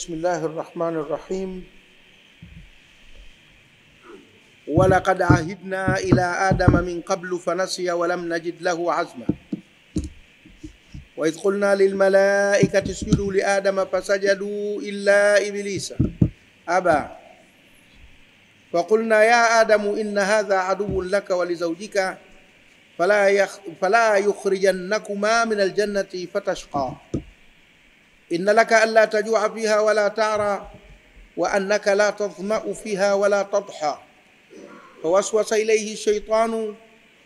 بسم الله الرحمن الرحيم. ولقد عهدنا إلى آدم من قبل فنسي ولم نجد له عزما وإذ قلنا للملائكة اسجدوا لآدم فسجدوا إلا إبليس أبى فقلنا يا آدم إن هذا عدو لك ولزوجك فلا يخرجنكما من الجنة فتشقى إن لك ألا تجوع فيها ولا تعرى وأنك لا تظمأ فيها ولا تضحى فوسوس إليه الشيطان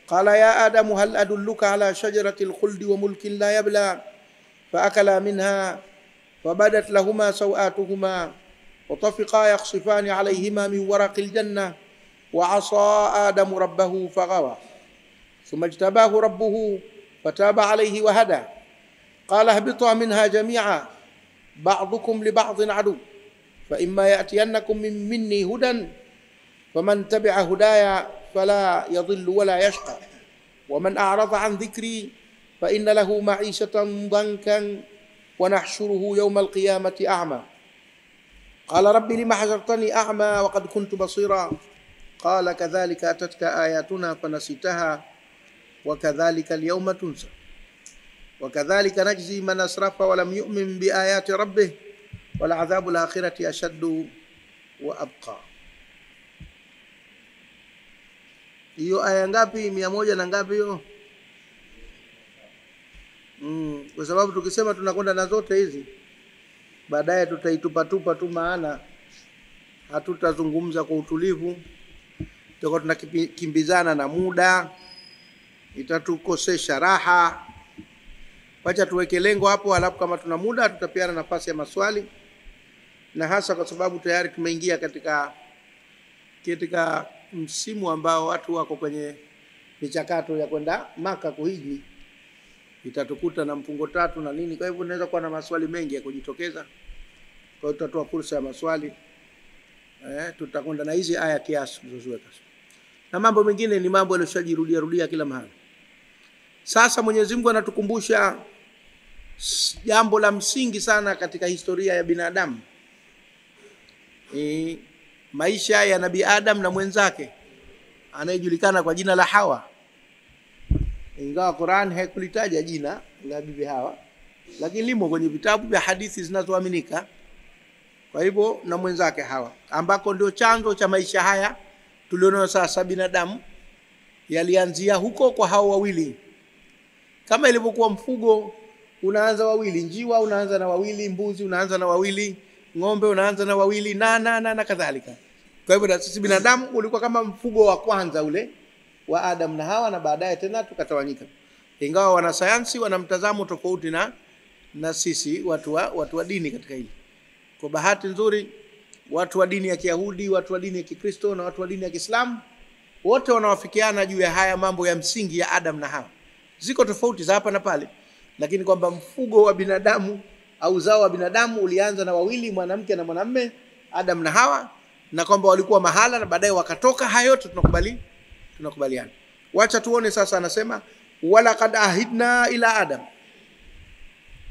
قال يا آدم هل أدلك على شجرة الخلد وملك لا يبلى فأكلا منها فبدت لهما سوآتهما وطفقا يخصفان عليهما من ورق الجنة وعصى آدم ربه فغوى ثم اجتباه ربه فتاب عليه وهدى قال اهبطا منها جميعا بعضكم لبعض عدو فإما يأتينكم مني هدى فمن تبع هدايا فلا يضل ولا يشقى ومن أعرض عن ذكري فإن له معيشة ضنكا ونحشره يوم القيامة أعمى قال رب لم حشرتني أعمى وقد كنت بصيرا قال كذلك أتتك آياتنا فنسيتها وكذلك اليوم تنسى وكذلك نجزي من أسرف ولم يؤمن بآيات ربه والعذاب الآخرة أشد وأبقى. Hiyo aya ngapi? 100 na ngapi hiyo? Kwa sababu tukisema tunakwenda na zote hizi baadaye tutaitupa tu, maana hatutazungumza kwa utulivu, tutakuwa tunakimbizana na muda, itatukosesha raha. Wacha tuweke lengo hapo, halafu kama tuna muda tutapeana nafasi ya maswali, na hasa kwa sababu tayari tumeingia katika msimu ambao watu wako kwenye michakato ya kwenda Maka kuhiji, itatukuta na mfungo 3 na nini. Kwa hivyo unaweza kuwa na maswali mengi ya kujitokeza, kwa hiyo tutatoa fursa ya maswali. Tutakwenda na hizi aya kiasi tulizoziweka, na mambo mengine ni mambo yaliyoshajirudia kila mahali. Sasa Mwenyezi Mungu anatukumbusha jambo la msingi sana katika historia ya binadamu, maisha ya Nabii Adam na mwenzake anayejulikana kwa jina la Hawa. Ingawa Qur'an haikulitaja jina la bibi Hawa, lakini limo kwenye vitabu vya hadithi zinazoaminika. Kwa hivyo na mwenzake Hawa, ambako ndio chanzo cha maisha haya tulionayo sasa binadamu, yalianzia huko kwa hao wawili. Kama ilivyokuwa mfugo unaanza wawili, njiwa unaanza na wawili, mbuzi unaanza na wawili, ng'ombe unaanza na wawili, na kadhalika. Kwa hivyo sisi binadamu ulikuwa kama mfugo wa kwanza ule wa Adam na Hawa, na baadaye tena tukatawanyika. Ingawa wanasayansi wana mtazamo tofauti na sisi watu wa dini katika hili. Kwa bahati nzuri watu wa dini ya Kiyahudi, watu wa dini ya Kikristo na watu wa dini ya Kiislamu wote wanawafikiana juu ya haya mambo ya msingi ya Adam na Hawa. Ziko tofauti za hapa na pale, lakini kwamba mfugo wa binadamu au zao wa binadamu ulianza na wawili, mwanamke na mwanamume, Adam na Hawa, na kwamba walikuwa mahala na baadaye wakatoka. Hayo yote tunakubaliana. Wacha tuone sasa, anasema wala qad ahidna ila Adam,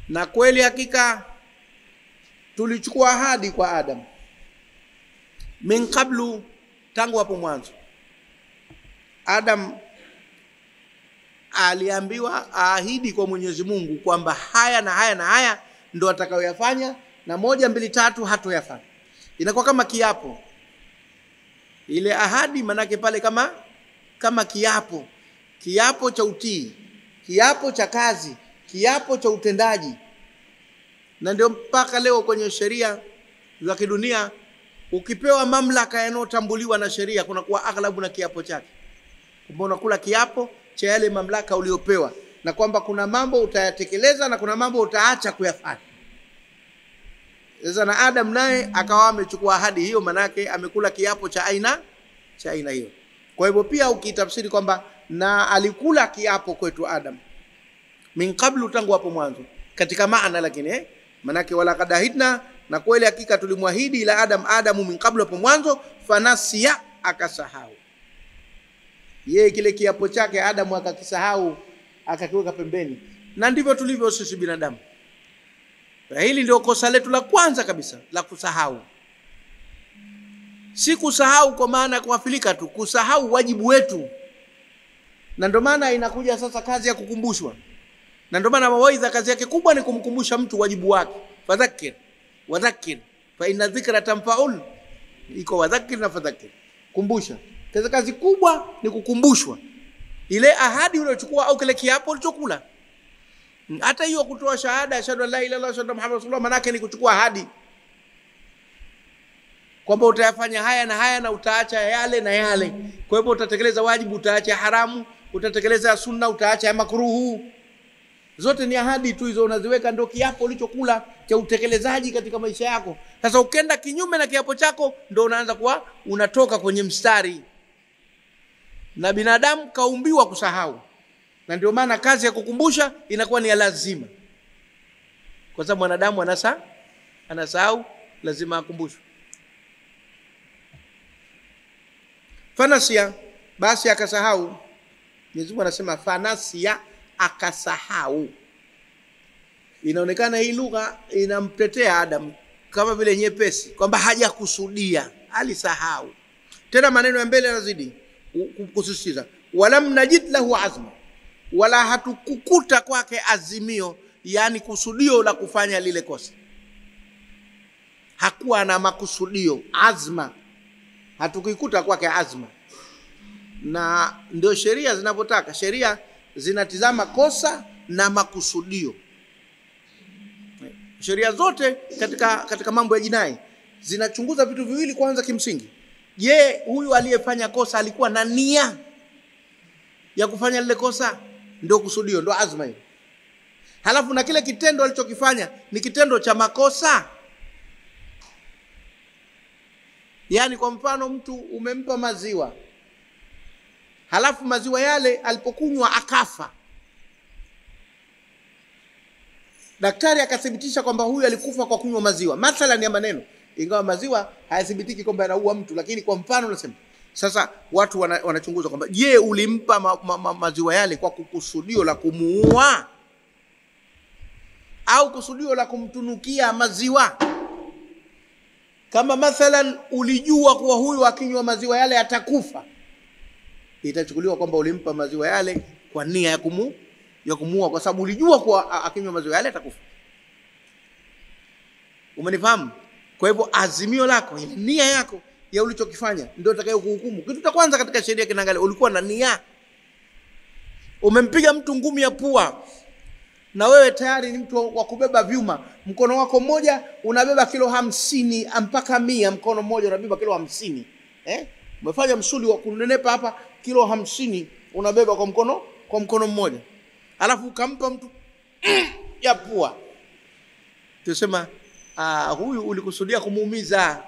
na kweli hakika tulichukua ahadi kwa Adam, min qablu, tangu hapo mwanzo. Adam aliambiwa ahidi kwa Mwenyezi Mungu kwamba haya na haya na haya ndio atakayoyafanya, na 1 2 3 hatoyafanya. Inakuwa kama kiapo ile ahadi, manake pale kama kiapo cha utii, kiapo cha kazi, kiapo cha utendaji. Na ndio mpaka leo kwenye sheria za kidunia ukipewa mamlaka yanayotambuliwa na sheria, kuna kuwa aghlabu na kiapo chake, kwamba unakula kiapo cha yale mamlaka uliopewa, na kwamba kuna mambo utayatekeleza na kuna mambo utaacha kuyafanya. Sasa na Adam naye akawa amechukua ahadi hiyo, manake amekula kiapo cha aina hiyo. Kwa hivyo pia ukitafsiri kwamba na alikula kiapo kwetu Adam min qablu, tangu hapo mwanzo katika maana, lakini manake wala kadahidna, na kweli hakika tulimwahidi ila Adamu min qablu, hapo mwanzo, fanasiya, akasahau yeye kile kiapo chake. Adamu akakisahau, akakiweka pembeni. Na ndivyo tulivyo sisi binadamu. Hili ndio kosa letu la kwanza kabisa, la kusahau. Si kusahau kwa maana ya kughafilika tu, kusahau wajibu wetu. Na ndio maana inakuja sasa kazi ya kukumbushwa. Na ndio maana mawaidha kazi yake kubwa ni kumkumbusha mtu wajibu wake. Fadhakkir wadhakkir fa inna dhikra tanfa'ul. Iko wadhakkir na fadhakkir. Kumbusha. Kazi kubwa ni kukumbushwa ile ahadi uliyochukua au kile kiapo ulichokula. Hata hiyo kutoa shahada ashhadu an la ilaha illallah wa ashhadu anna muhammadan rasulullah, maana yake ni kuchukua ahadi kwamba utayafanya haya na haya na utaacha yale na yale. Kwa hivyo utatekeleza wajibu, utaacha haramu, utatekeleza sunna, utaacha ya makruhu. Zote ni ahadi tu hizo unaziweka, ndio kiapo ulichokula cha utekelezaji katika maisha yako. Sasa ukenda kinyume na kiapo chako, ndio unaanza kuwa unatoka kwenye mstari. Na binadamu kaumbiwa kusahau. Na ndio maana kazi ya kukumbusha inakuwa ni ya lazima. Kwa sababu mwanadamu anasahau, lazima akumbushwe. Fanasia, basi akasahau. Mwenyezi Mungu anasema fanasia, akasahau. Inaonekana hii lugha inamtetea Adam kama vile nyepesi, kwamba hajakusudia, alisahau. Tena maneno ya mbele yanazidi kusisitiza, walam najid lahu azma, wala hatukukuta kwake azimio, yani kusudio la kufanya lile kosa. Hakuwa na makusudio, azma. Hatukikuta kwake azma. Na ndio sheria zinapotaka. Sheria zinatizama kosa na makusudio. Sheria zote katika mambo ya jinai zinachunguza vitu viwili kwanza kimsingi. Je, huyu aliyefanya kosa alikuwa na nia ya kufanya lile kosa? Ndio kusudio, ndio azma hiyo. Halafu na kile kitendo alichokifanya ni kitendo cha makosa. Yani kwa mfano mtu umempa maziwa, halafu maziwa yale alipokunywa akafa. Daktari akathibitisha kwamba huyu alikufa kwa kunywa maziwa. Mathalan ya maneno, ingawa maziwa hayathibitiki kwamba yanaua mtu, lakini kwa mfano nasema. Sasa watu wanachunguza kwamba je, ulimpa maziwa yale kwa kukusudio la kumuua au kusudio la kumtunukia maziwa? Kama mathalan ulijua kuwa huyu akinywa maziwa yale atakufa, itachukuliwa kwamba ulimpa maziwa yale kwa nia ya kumuua, kwa sababu ulijua kuwa akinywa maziwa yale atakufa. Umenifahamu? Kwa hivyo azimio lako, ile nia yako ya ulichokifanya ndio itakayokuhukumu. Kitu cha kwanza katika sheria kinaangalia ulikuwa na nia. Umempiga mtu ngumi ya pua, na wewe tayari ni mtu wa kubeba vyuma. Mkono wako mmoja unabeba kilo 50 mpaka 100, mkono mmoja unabeba kilo 50. Umefanya msuli wa kunenepa hapa, kilo 50 unabeba kwa mkono mmoja. Alafu ukampa mtu ya pua. Tusema huyu ulikusudia kumuumiza,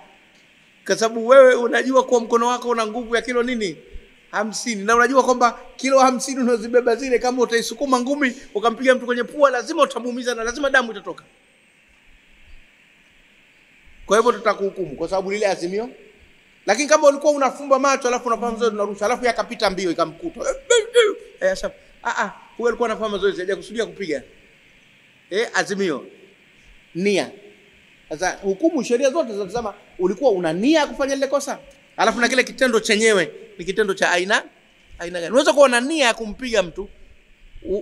kwa sababu wewe unajua kwa mkono wako una nguvu ya kilo 50, na unajua kwamba kilo 50 unazibeba zile, kama utaisukuma ngumi ukampiga mtu kwenye pua lazima utamuumiza na lazima damu itatoka. Kwa hivyo tutakuhukumu kwa sababu lile azimio. Lakini kama ulikuwa unafumba macho alafu unafanya zoezi unarusha, alafu yakapita mbio ikamkuta, huyo alikuwa anafanya zoezi, hajakusudia kupiga. Azimio, nia. Sasa hukumu, sheria zote zinasema ulikuwa una nia ya kufanya lile kosa, alafu na kile kitendo chenyewe ni kitendo cha aina gani. Unaweza kuwa na nia ya kumpiga mtu,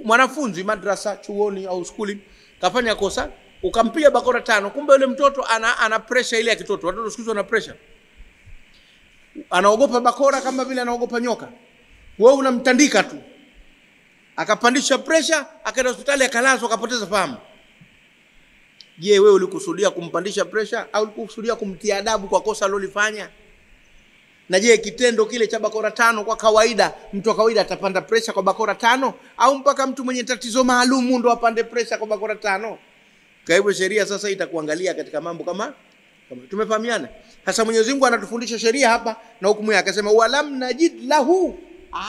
mwanafunzi madrasa, chuoni au skuli, kafanya kosa, ukampiga bakora 5, kumbe yule mtoto ana pressure ile ya kitoto. Watoto siku hizo wana pressure. Anaogopa bakora kama vile anaogopa nyoka. Wewe unamtandika tu, akapandisha pressure, akaenda hospitali akalazwa, akapoteza fahamu. Je, wewe ulikusudia kumpandisha pressure au ulikusudia kumtia adabu kwa kosa alilofanya? Na je, kitendo kile cha bakora 5 kwa kawaida, mtu wa kawaida atapanda pressure kwa bakora 5 au mpaka mtu mwenye tatizo maalum ndo apande pressure kwa bakora 5? Kwa hivyo sheria sasa itakuangalia katika mambo kama tumefahamiana. Sasa Mwenyezi Mungu anatufundisha sheria hapa na hukumu yake, akasema walam najid lahu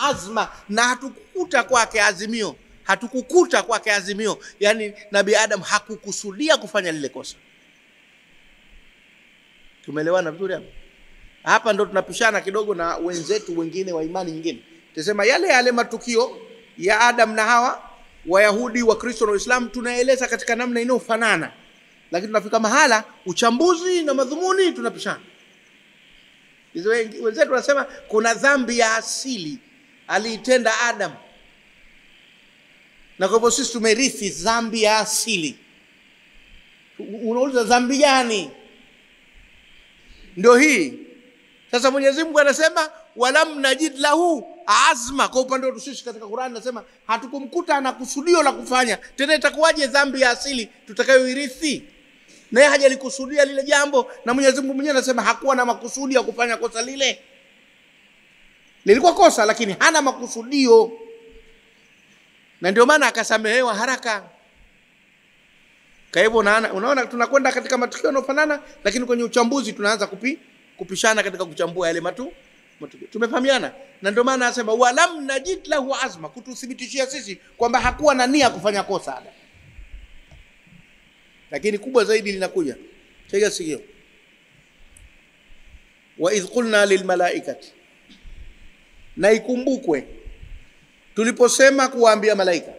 azma, na hatukukuta kwake azimio. Hatukukuta kwake azimio, yani Nabii Adam hakukusudia kufanya lile kosa. Tumeelewana vizuri hapa? Hapa ndo tunapishana kidogo na wenzetu wengine wa imani nyingine. Tusema yale matukio ya Adam na Hawa, Wayahudi, Wakristo na Waislamu, tunaeleza katika namna inayofanana. lakini tunafika mahala uchambuzi na madhumuni tunapishana. Wenzetu wanasema kuna dhambi ya asili aliitenda Adam, na kwa hivyo sisi tumerithi dhambi ya asili. Unauliza dhambi gani? Ndio hii. Sasa Mwenyezi Mungu anasema walam najid lahu azma. Kwa upande wetu sisi katika Qur'an anasema hatukumkuta ana kusudio la kufanya. Tena itakuwaje dhambi ya asili tutakayoirithi? Naye hajalikusudia lile jambo, na Mwenyezi Mungu mwenyewe anasema hakuwa na makusudi ya kufanya kosa lile. Lilikuwa kosa lakini hana makusudio. Na ndio maana akasamehewa haraka. Kwa hivyo unaona tunakwenda katika matukio yanofanana, lakini kwenye uchambuzi tunaanza kupishana katika kuchambua yale matukio. Tumefahamiana? Na ndio maana anasema walam najid lahu azma, kututhibitishia sisi kwamba hakuwa na nia kufanya kosa Adam. Lakini kubwa zaidi linakuja. Tega sikio. Wa idh qulna lil malaikati, na ikumbukwe tuliposema kuwaambia malaika.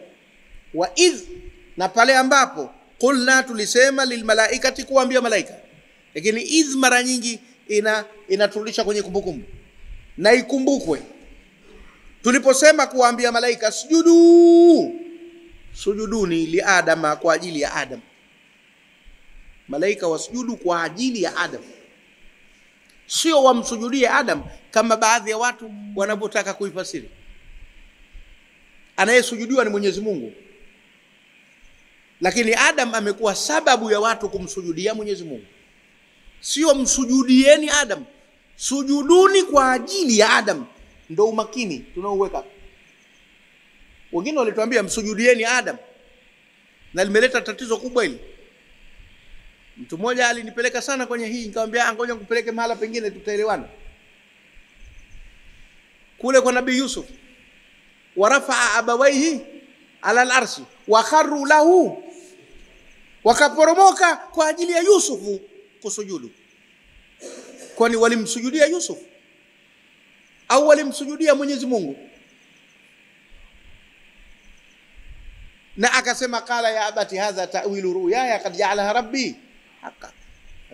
Wa idh, na pale ambapo qulna tulisema lil malaikati, kuwaambia malaika. Lakini idh mara nyingi inaturudisha kwenye kumbukumbu. Na ikumbukwe tuliposema kuwaambia malaika sujuduni li Adama, kwa ajili ya Adam. Malaika wasujudu kwa ajili ya Adam, sio wamsujudie Adam kama baadhi ya watu wanapotaka kuifasiri. Anayesujudiwa ni Mwenyezi Mungu, lakini Adam amekuwa sababu ya watu kumsujudia Mwenyezi Mungu. Sio msujudieni Adam, sujuduni kwa ajili ya Adam. Ndio umakini tunaouweka. Wengine walituambia msujudieni Adam, na limeleta tatizo kubwa hili. Mtu mmoja alinipeleka sana kwenye hii, nikamwambia ngoja nikupeleke mahala pengine tutaelewana. Kule kwa Nabii Yusuf, warafa abawaihi ala al-arshi wa kharru lahu, wakaporomoka kwa ajili ya Yusufu kusujudu. Kwani walimsujudia Yusuf au walimsujudia Mwenyezi Mungu? Na akasema qala ya abati hadha ta'wilu ru'yaya qad ja'alaha rabbi haka.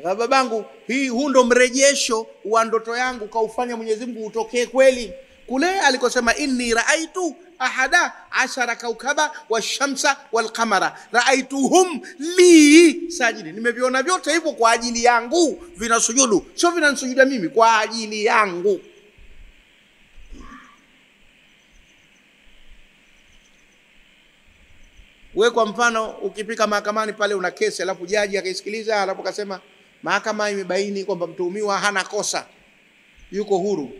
Babangu, huu ndo mrejesho wa ndoto yangu kaufanya Mwenyezi Mungu utokee kweli. Kule alikosema inni raaitu ahada ashara kaukaba washamsa walqamara raaituhum li sajidin, nimeviona vyote hivyo kwa ajili yangu vinasujudu, sio vinanisujudia mimi, kwa ajili yangu. Wewe kwa mfano ukipika mahakamani pale una kesi, alafu jaji akaisikiliza, alafu akasema mahakama imebaini kwamba mtuhumiwa hana kosa, yuko huru.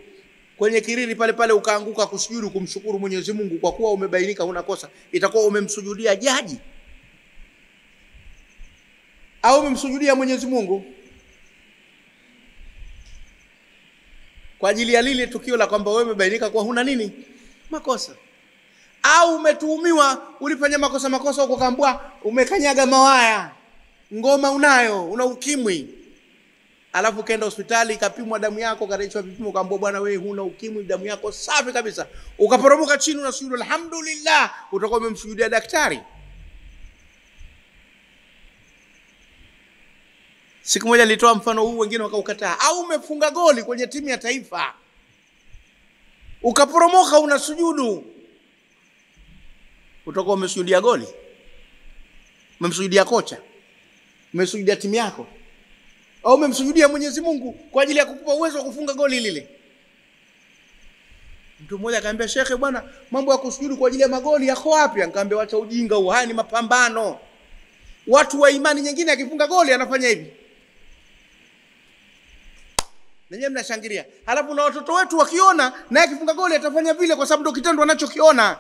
Kwenye kiriri pale pale ukaanguka kusujudu kumshukuru Mwenyezi Mungu kwa kuwa umebainika huna kosa, itakuwa umemsujudia jaji au umemsujudia Mwenyezi Mungu kwa ajili ya lile tukio la kwamba wewe umebainika kwa huna nini makosa? Au umetuhumiwa ulifanya makosa huko, kaambwa umekanyaga mawaya, ngoma unayo, una ukimwi, alafu kaenda hospitali ikapimwa damu yako, karejeshwa vipimo, kaambwa bwana wewe huna ukimwi, damu yako safi kabisa, ukaporomoka chini unasujudu alhamdulillah, utakuwa umemsujudia daktari? Siku moja nilitoa mfano huu, wengine wakaukataa. Au umefunga goli kwenye timu ya taifa, ukaporomoka unasujudu, utakuwa umesujudia goli? Umemsujudia kocha? Umemsujudia timu yako? Au umemsujudia Mwenyezi Mungu kwa ajili ya kukupa uwezo wa kufunga goli lile? Mtu mmoja akaambia, shekhe bwana, mambo ya kusujudu kwa ajili ya magoli yako wapi? Nikamwambia wacha ujinga huo, haya ni mapambano. Watu wa imani nyingine akifunga goli anafanya hivi, nenyewe mnashangilia. Halafu na watoto wetu wakiona naye akifunga goli atafanya vile, kwa sababu ndio kitendo anachokiona.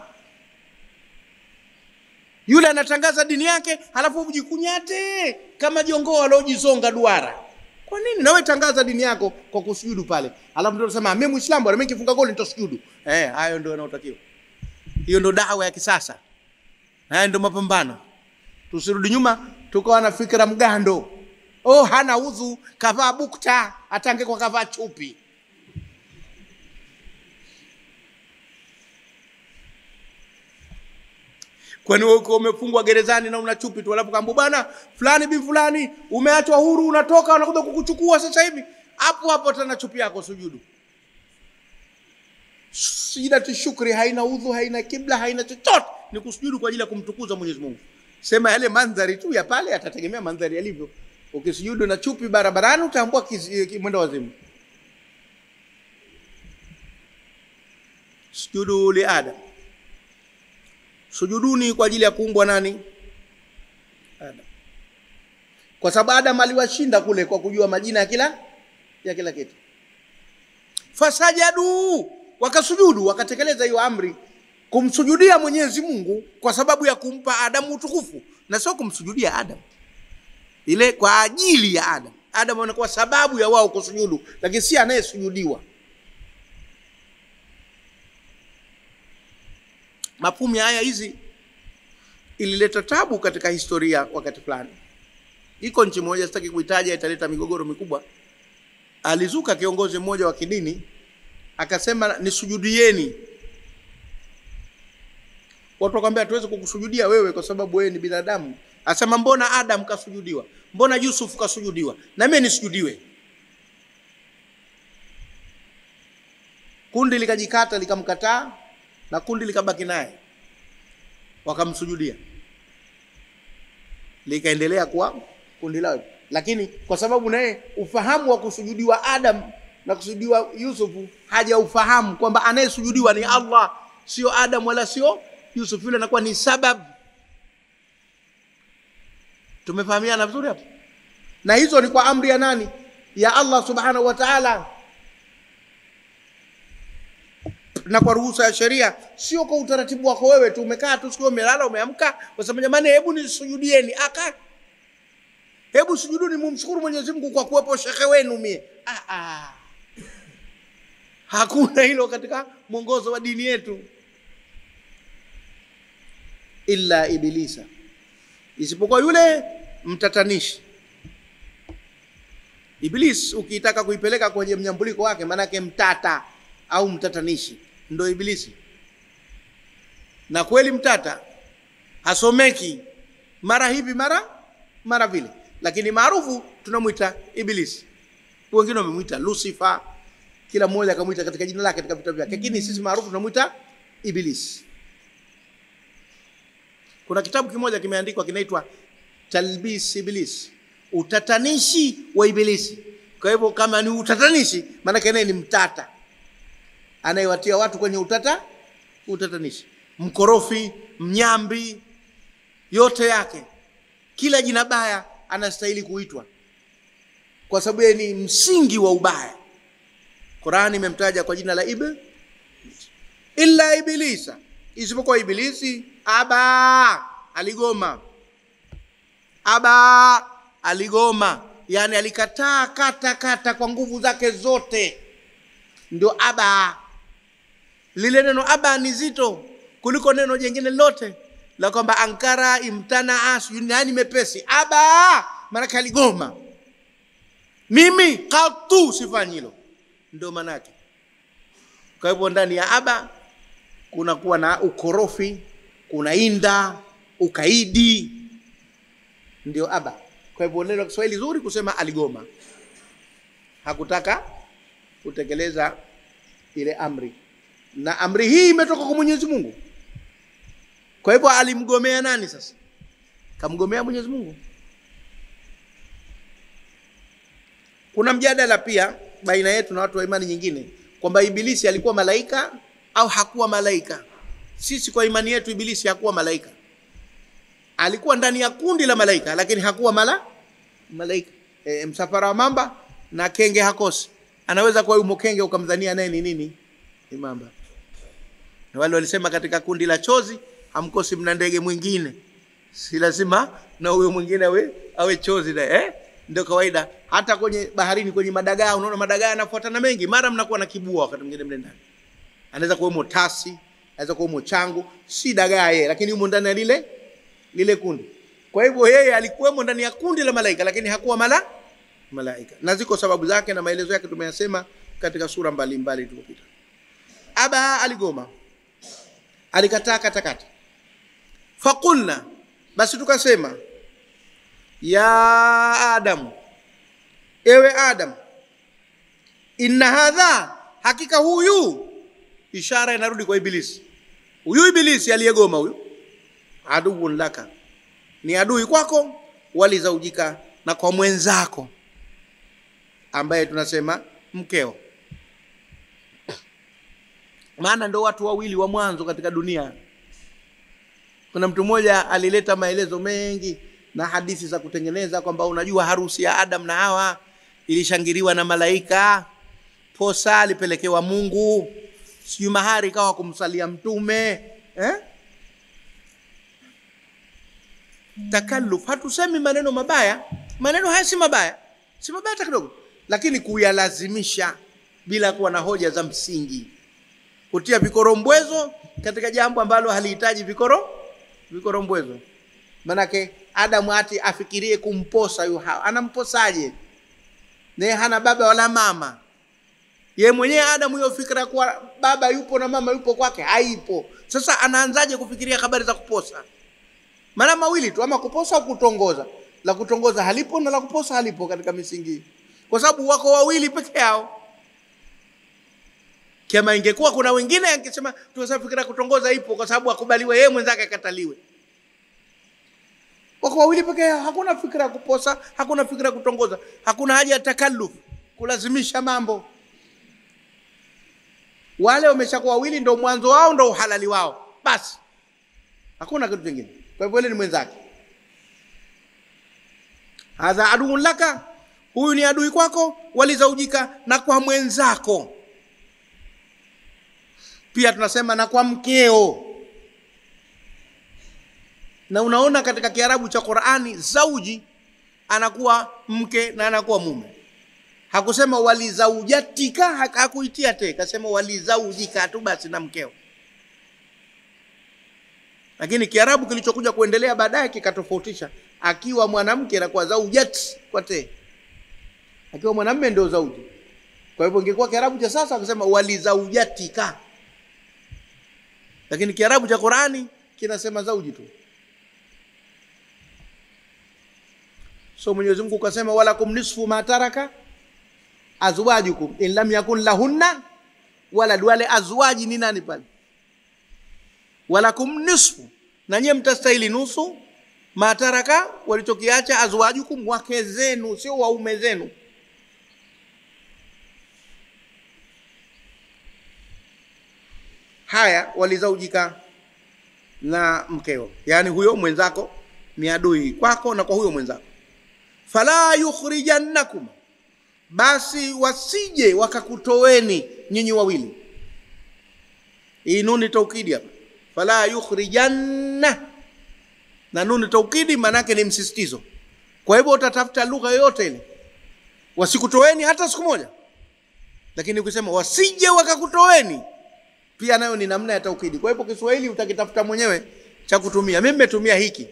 Yule anatangaza dini yake, halafu ujikunyate kama jongoo alojizonga duara. Kwa nini? Na wewe tangaza dini yako kwa kusujudu pale. Halafu ndio unasema mimi Muislamu bwana, mimi nikifunga goli nitasujudu. Hayo ndio yanayotakiwa. Hiyo ndio dawa ya kisasa. Hayo ndio mapambano. Tusirudi nyuma tukawa na fikra mgando. Hana udhu, kavaa bukta, atange kwa kavaa chupi. Kwani wewe uko umefungwa gerezani na una chupi tu, alafu kaambu bwana fulani bin fulani umeachwa huru, unatoka wanakuja kukuchukua sasa hivi, hapo hapo tena chupi yako sujudu. Sijidatu shukri haina udhu, haina kibla, haina chochote, ni kusujudu kwa ajili ya kumtukuza Mwenyezi Mungu. Sema yale mandhari tu ya pale atategemea mandhari yalivyo. Ukisujudu na chupi barabarani utaambua mwendo wazimu. Sujudu li Adam. Sujuduni kwa ajili ya kuumbwa nani? Adam. Kwa sababu Adam aliwashinda kule kwa kujua majina ya kila kitu. Fasajadu, wakasujudu, wakatekeleza hiyo amri kumsujudia Mwenyezi Mungu kwa sababu ya kumpa Adam utukufu, na sio kumsujudia Adam. Ile kwa ajili ya Adam. Adam anakuwa sababu ya wao kusujudu, lakini si anayesujudiwa. Mafhumu ya aya hizi ilileta tabu katika historia wakati fulani. Iko nchi moja sitaki kuitaja, italeta migogoro mikubwa. Alizuka kiongozi mmoja wa kidini akasema nisujudieni. Watu wakamwambia tuweze kukusujudia wewe kwa sababu wewe ni binadamu. Asema mbona Adam kasujudiwa? Mbona Yusuf kasujudiwa? Na mimi nisujudiwe. Kundi likajikata likamkataa na kundi likabaki naye. Wakamsujudia. Likaendelea kwa kundi lao. Lakini kwa sababu naye ufahamu wa kusujudiwa Adam na kusujudiwa Yusuf hajaufahamu kwamba anayesujudiwa ni Allah, sio Adam wala sio Yusuf, yule anakuwa ni sababu. Tumefahamiana vizuri hapo? Na hizo ni kwa amri ya nani? Ya Allah subhanahu wa ta'ala. Na kwa ruhusa ya sheria, sio kwa utaratibu wako wewe tu. Umekaa tu siku umelala umeamka wasema jamani hebu nisujudieni. Hebu sujuduni mumshukuru Mwenyezi Mungu kwa kuwepo shekhe wenu mie. Hakuna hilo katika mwongozo wa dini yetu. Illa Ibilisa, isipokuwa yule mtatanishi. Iblis ukitaka kuipeleka kwenye mnyambuliko wake maana yake mtata au mtatanishi ndo Ibilisi. Na kweli mtata hasomeki mara hivi mara vile, lakini maarufu tunamuita Ibilisi. Wengine wamemuita Lucifer, kila mmoja akamuita katika jina lake katika vitabu vyake, lakini sisi maarufu tunamuita Ibilisi. Kuna kitabu kimoja kimeandikwa kinaitwa Talbis Iblis, utatanishi wa Ibilisi. Kwa hivyo kama ni utatanishi maana yake ni mtata anayewatia watu kwenye utatanishi. Mkorofi, mnyambi, yote yake, kila jina baya anastahili kuitwa kwa sababu yeye ni msingi wa ubaya. Qur'ani imemtaja kwa jina la illa Ibilisa, isipokuwa Ibilisi aligoma. Aligoma, yani alikataa kata kwa nguvu zake zote. Ndio lile neno ni zito kuliko neno jingine lote la kwamba ankara imtana yani mepesi. Maana aligoma. Mimi katu sifanyi hilo, ndio maana yake. Kwa hivyo ndani ya kuna kuwa na ukorofi, kuna inda, ukaidi, ndio Kwa hivyo neno la Kiswahili zuri kusema aligoma. Hakutaka kutekeleza ile amri. Na amri hii imetoka kwa Mwenyezi Mungu. Kwa hivyo alimgomea nani sasa? Kamgomea Mwenyezi Mungu. Kuna mjadala pia baina yetu na watu wa imani nyingine kwamba Ibilisi alikuwa malaika au hakuwa malaika. Sisi kwa imani yetu Ibilisi hakuwa malaika. Alikuwa ndani ya kundi la malaika lakini hakuwa malaika. Msafara wa mamba na kenge hakosi. Anaweza kuwa yumo kenge ukamdhania naye ni nini? Ni mamba. Na wale walisema katika kundi la chozi hamkosi mna ndege mwingine. Si lazima na huyo mwingine awe chozi na ndio kawaida. Hata kwenye baharini kwenye madagaa, unaona madagaa yanafuatana mengi, mara mnakuwa na kibua wakati mwingine mle ndani. Anaweza kuwa motasi, anaweza kuwa mochangu, si dagaa yeye lakini yumo ndani ya lile kundi. Kwa hivyo yeye alikuwa ndani ya kundi la malaika lakini hakuwa malaika. Na ziko sababu zake na maelezo yake tumeyasema katika sura mbalimbali tulizopita. Aligoma. Alikataa kata. Faqulna, basi tukasema, ya Adam, ewe Adam, inna hadha, hakika huyu, ishara inarudi kwa Ibilisi. Huyu Ibilisi aliyegoma huyu, aduun laka, ni adui kwako, walizaujika, na kwa mwenzako ambaye tunasema mkeo. Maana ndo watu wawili wa mwanzo katika dunia. Kuna mtu mmoja alileta maelezo mengi na hadithi za kutengeneza kwamba unajua harusi ya Adam na Hawa ilishangiliwa na malaika, posa alipelekewa Mungu, sijui mahari kawa kumsalia mtume, Takalluf, hatusemi maneno mabaya, maneno haya si mabaya, si mabaya hata kidogo, lakini kuyalazimisha bila kuwa na hoja za msingi, kutia vikorombwezo katika jambo ambalo halihitaji vikorombwezo. Manake Adam ati afikirie kumposa yu Hawa, anamposaje? Ne hana baba wala mama. Ye mwenyewe Adam hiyo fikra kwa baba yupo na mama yupo kwake haipo. Sasa anaanzaje kufikiria habari za kuposa? Maana mawili tu, ama kuposa au kutongoza. La kutongoza halipo na la kuposa halipo katika misingi, kwa sababu wako wawili peke yao. Kama ingekuwa kuna wengine angesema tunafikira kutongoza ipo kwa sababu akubaliwe yeye mwenzake akataliwe. Wako wawili peke yao, hakuna fikra kuposa, hakuna fikra kutongoza, hakuna haja ya takalluf, kulazimisha mambo. Wale wameshakuwa wawili, ndio mwanzo wao, ndio uhalali wao, basi hakuna kitu kingine. Kwa hivyo ni mwenzake. Hadha aduun laka, huyu ni adui kwako, walizaujika, na kwa mwenzako. Pia tunasema na kwa mkeo. Na unaona katika Kiarabu cha Qur'ani zauji anakuwa mke na anakuwa mume. Hakusema walizaujatika, hakuitia te, kasema walizaujika tu basi na mkeo. Lakini Kiarabu kilichokuja kuendelea baadaye kikatofautisha, akiwa mwanamke anakuwa zaujat kwa te, akiwa mwanamume ndio zauji. Kwa hivyo ingekuwa Kiarabu cha sasa akasema walizaujatika, lakini Kiarabu cha Qur'ani kinasema zauji tu. So Mwenyezi Mungu kasema walakum nisfu ma taraka azwajukum in lam yakun lahunna walad. Wale azwaji ni nani pale? Walakum nisfu, na nyie mtastahili nusu, ma taraka, walichokiacha, azwajukum, wake zenu, sio waume zenu. Haya, walizaujika na mkeo, yani huyo mwenzako ni adui kwako na kwa huyo mwenzako. Fala yukhrijannakum, basi wasije wakakutoweni nyinyi wawili. Hii nuni taukidi hapa, fala yukhrijanna, na nuni taukidi manake ni msisitizo. Kwa hivyo utatafuta lugha yoyote ile, wasikutoweni hata siku moja. Lakini ukisema wasije wakakutoweni, pia nayo ni namna ya taukidi. Kwa hivyo Kiswahili utakitafuta mwenyewe cha kutumia. Mimi nimetumia hiki.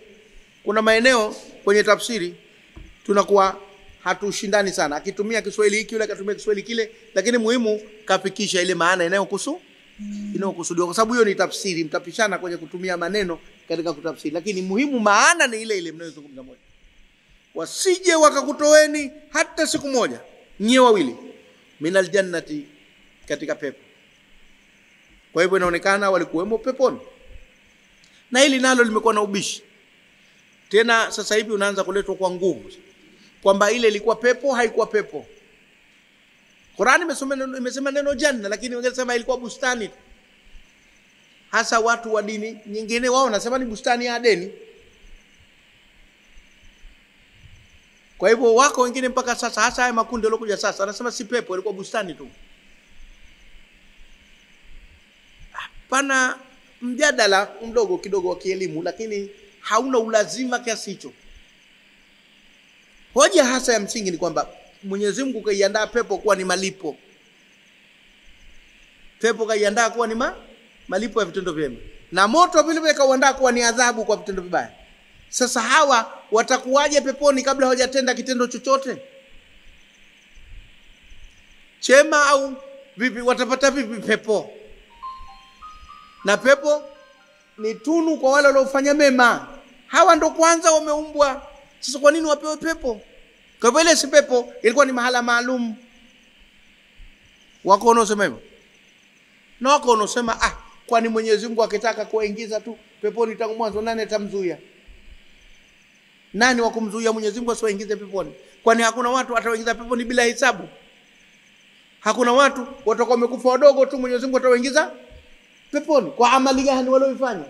Kuna maeneo kwenye tafsiri tunakuwa hatushindani sana, akitumia Kiswahili hiki yule akatumia Kiswahili kile, lakini muhimu kafikisha ile maana inayokusudiwa, kwa sababu hiyo ni tafsiri, mtapishana kwenye kutumia maneno katika kutafsiri, lakini muhimu maana ni ile ile mnayozungumza moja. Wasije wakakutoweni hata siku moja nyie wawili, minal jannati, katika pepo. Kwa hivyo inaonekana walikuwemo peponi, na hili nalo limekuwa na ubishi tena. Sasa hivi unaanza kuletwa kwa nguvu kwamba ile ilikuwa pepo, haikuwa pepo. Qur'ani imesema neno janna, lakini wengine sema ilikuwa bustani. Hasa watu wa dini nyingine wao wanasema ni bustani ya Adeni. Kwa hivyo wako wengine mpaka sasa, hasa haya makundi yalokuja sasa, anasema si pepo, ilikuwa bustani tu. Pana mjadala mdogo kidogo wa kielimu, lakini hauna ulazima kiasi hicho. Hoja hasa ya msingi ni kwamba Mwenyezi Mungu kaiandaa pepo kuwa ni malipo. Pepo kaiandaa kuwa ni malipo ya vitendo vyema, na moto vile vile kauandaa kuwa ni adhabu kwa vitendo vibaya. Sasa hawa watakuwaje peponi kabla hawajatenda kitendo chochote chema? Au vipi watapata vipi pepo? Na pepo ni tunu kwa wale waliofanya mema. Hawa ndo kwanza wameumbwa. Sasa kwa nini wapewe pepo? Kwa vile si pepo, ilikuwa ni mahala maalum. Wako wanaosema hivyo, na wako wanaosema kwani Mwenyezi Mungu akitaka kuwaingiza tu peponi tangu mwanzo, nani atamzuia? Nani wa kumzuia Mwenyezi Mungu asiwaingize peponi? Kwani hakuna watu atawaingiza peponi bila hisabu? Hakuna watu watakuwa wamekufa wadogo tu Mwenyezi Mungu atawaingiza peponi kwa amali gani walioifanya?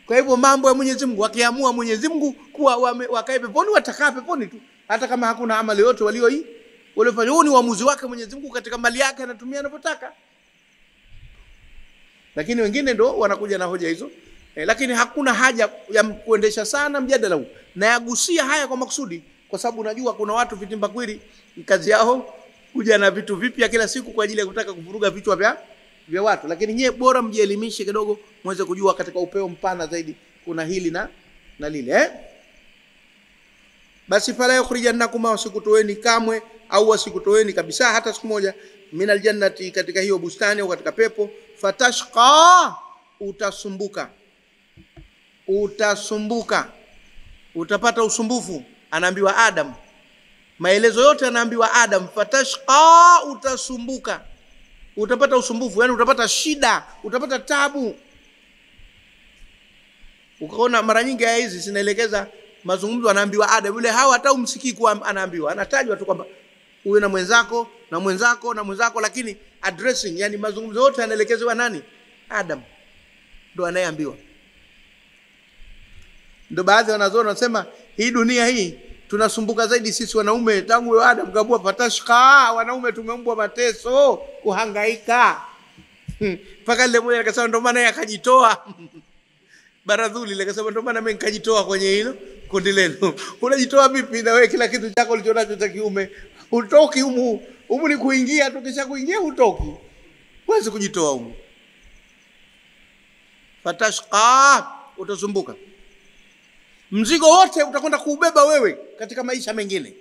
Kwa hivyo mambo ya Mwenyezi Mungu, akiamua Mwenyezi Mungu kuwa wakae peponi, watakaa peponi tu, hata kama hakuna amali yote waliofanya. Huo ni uamuzi wake Mwenyezi Mungu, katika mali yake anatumia anapotaka. Lakini wengine ndo wanakuja na hoja hizo. Lakini hakuna haja ya kuendesha sana mjadala huu, na yagusia haya kwa makusudi, kwa sababu unajua kuna watu vitimbakwiri, kazi yao kuja na vitu vipya kila siku kwa ajili ya kutaka kuvuruga vichwa vya watu. Lakini nyie bora mjielimishe kidogo, muweze kujua katika upeo mpana zaidi kuna hili na lile. Basi fala yukhrijannakum, wasikutoeni kamwe au wasikutoeni kabisa hata siku moja, minal jannati, katika hiyo bustani au katika pepo. Fatashqa, utasumbuka, utapata usumbufu. Anaambiwa Adam, maelezo yote anaambiwa Adam, fatashqa, utasumbuka, utapata usumbufu, yani utapata shida, utapata tabu. Ukaona mara nyingi aya hizi zinaelekeza mazungumzo, anaambiwa Adam, yule Hawa hata umsikii kwa anaambiwa, anatajwa tu kwamba uwe na mwenzako na mwenzako na mwenzako, lakini addressing, yani mazungumzo yote yanaelekezwa nani? Adam ndo anayeambiwa. Ndo baadhi wanazoona wanasema hii dunia hii tunasumbuka zaidi sisi wanaume tangu Adam kabua fatashqa, wanaume tumeumbwa mateso, kuhangaika. Paka ile mmoja akasema ndo maana yakajitoa Baradhuli ile akasema ndo maana mimi nikajitoa kwenye hilo kundi lenu. Unajitoa vipi na wewe kila kitu chako ulichonacho cha kiume? Utoki humu ni kuingia tu, kisha kuingia utoki. Huwezi kujitoa humu. Fatashqa, utasumbuka. Mzigo wote utakwenda kuubeba wewe katika maisha mengine.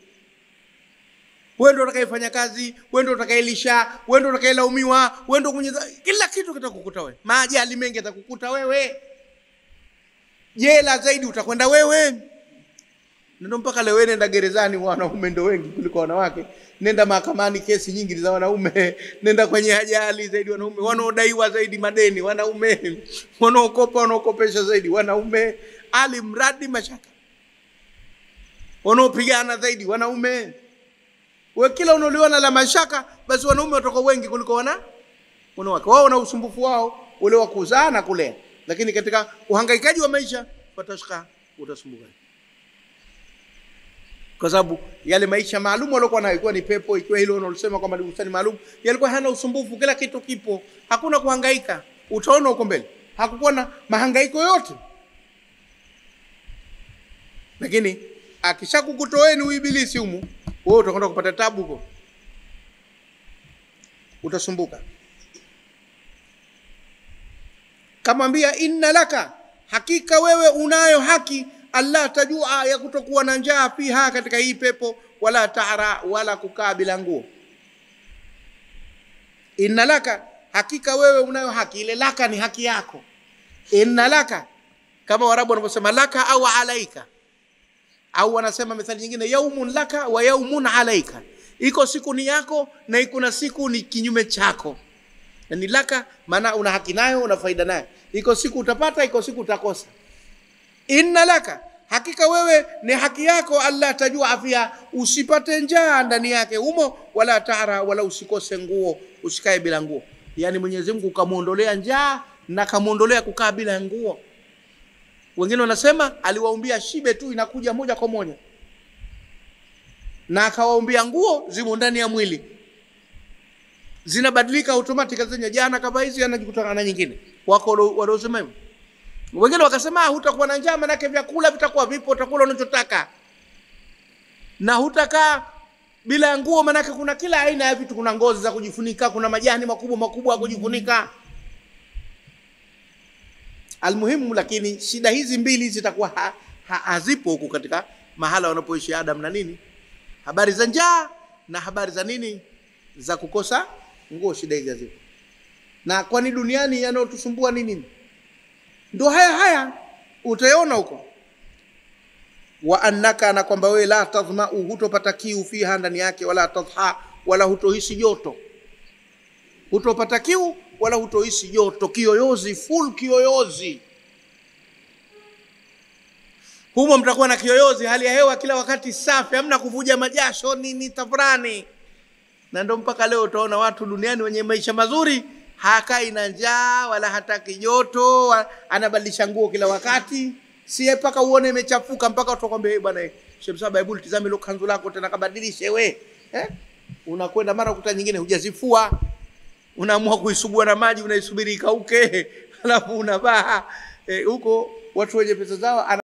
Wewe ndio utakayefanya kazi, wewe ndio utakayelisha, wewe ndio utakayelaumiwa, wewe ndio mwenye kila kitu kitakukuta wewe. Majali mengi yatakukuta wewe. Jela zaidi utakwenda wewe. Ndio mpaka leo nenda gerezani, wanaume ndio wengi kuliko wanawake. Nenda mahakamani, kesi nyingi za wanaume. Nenda kwenye ajali zaidi wanaume, wanaodaiwa zaidi madeni wanaume, wanaokopa wanaokopesha zaidi wanaume, alimradi mashaka, wanaopigana zaidi wanaume. Wewe kila unaliona la mashaka, basi wanaume watakuwa wengi kuliko wanawake. Wao na usumbufu wao ule wa kuzaa na kulea, lakini katika uhangaikaji wa maisha fatashqa, utasumbuka. Kwa sababu yale maisha maalum waliokuwa nayo, ikiwa ni pepo, ikiwa hilo unalosema kwamba ni bustani maalum, yalikuwa hana usumbufu, kila kitu kipo, hakuna kuhangaika. Utaona huko mbele hakukuwa na mahangaiko yote. Lakini akishakukutoeni uibilisi humu, wewe utakwenda kupata tabu huko, utasumbuka. Kamwambia inna laka, hakika wewe unayo haki, Allah tajua, ya kutokuwa na njaa, fiha, katika hii pepo, wala tahara, wala kukaa bila nguo. Inna laka, hakika wewe unayo haki. Ile laka ni haki yako. Inna laka, kama Warabu wanaposema laka au alaika, au wanasema methali nyingine yaumun laka wa yaumun alaika. Iko siku ni yako na iko na siku ni kinyume chako. Ni laka maana una haki nayo, una faida nayo. Iko siku utapata, iko siku utakosa. Inna laka, hakika wewe ni haki yako, Allah tajua afia, usipate njaa ndani yake humo, wala tahara, wala usikose nguo, usikae bila nguo. Yani Mwenyezi Mungu kamuondolea njaa na kamuondolea kukaa bila nguo. Wengine wanasema aliwaumbia shibe tu inakuja moja kwa moja, na akawaumbia nguo zimo ndani ya mwili, zinabadilika automatic. Zenye jana kama hizi anajikutana na nyingine. Wako waliosema hivyo. Wengine wakasema hutakuwa na njaa, maana vyakula vitakuwa vipo, utakula unachotaka, na hutakaa bila nguo, maana kuna kila aina ya vitu. Kuna ngozi za kujifunika, kuna majani makubwa ya kujifunika. Almuhimu, lakini shida hizi mbili zitakuwa hazipo huko katika mahala wanapoishi Adam na nini, habari za njaa na habari za nini, za kukosa nguo. Shida hizi hazipo. Na kwani duniani yanayotusumbua ni nini? Ndio haya utaona huko. Wa annaka, na kwamba wewe la tadhma'u, hutopata kiu, fiha, ndani yake, wala tadha, wala hutohisi joto. Hutopata kiu wala hutohisi joto. Kiyoyozi, full kiyoyozi. Humo mtakuwa na kiyoyozi, hali ya hewa kila wakati safi, hamna kuvuja majasho nini tafrani. Na ndio mpaka leo utaona watu duniani wenye maisha mazuri hakai na njaa wala hataki joto, anabadilisha nguo kila wakati. Si mpaka uone imechafuka mpaka utakwambia bwana Sheikh Saba, hebu tizame ile kanzu lako tena kabadilishe we. Unakwenda mara ukuta nyingine hujazifua. Unaamua kuisugua na maji, unaisubiri ikauke, alafu unavaa huko. Watu wenye pesa zao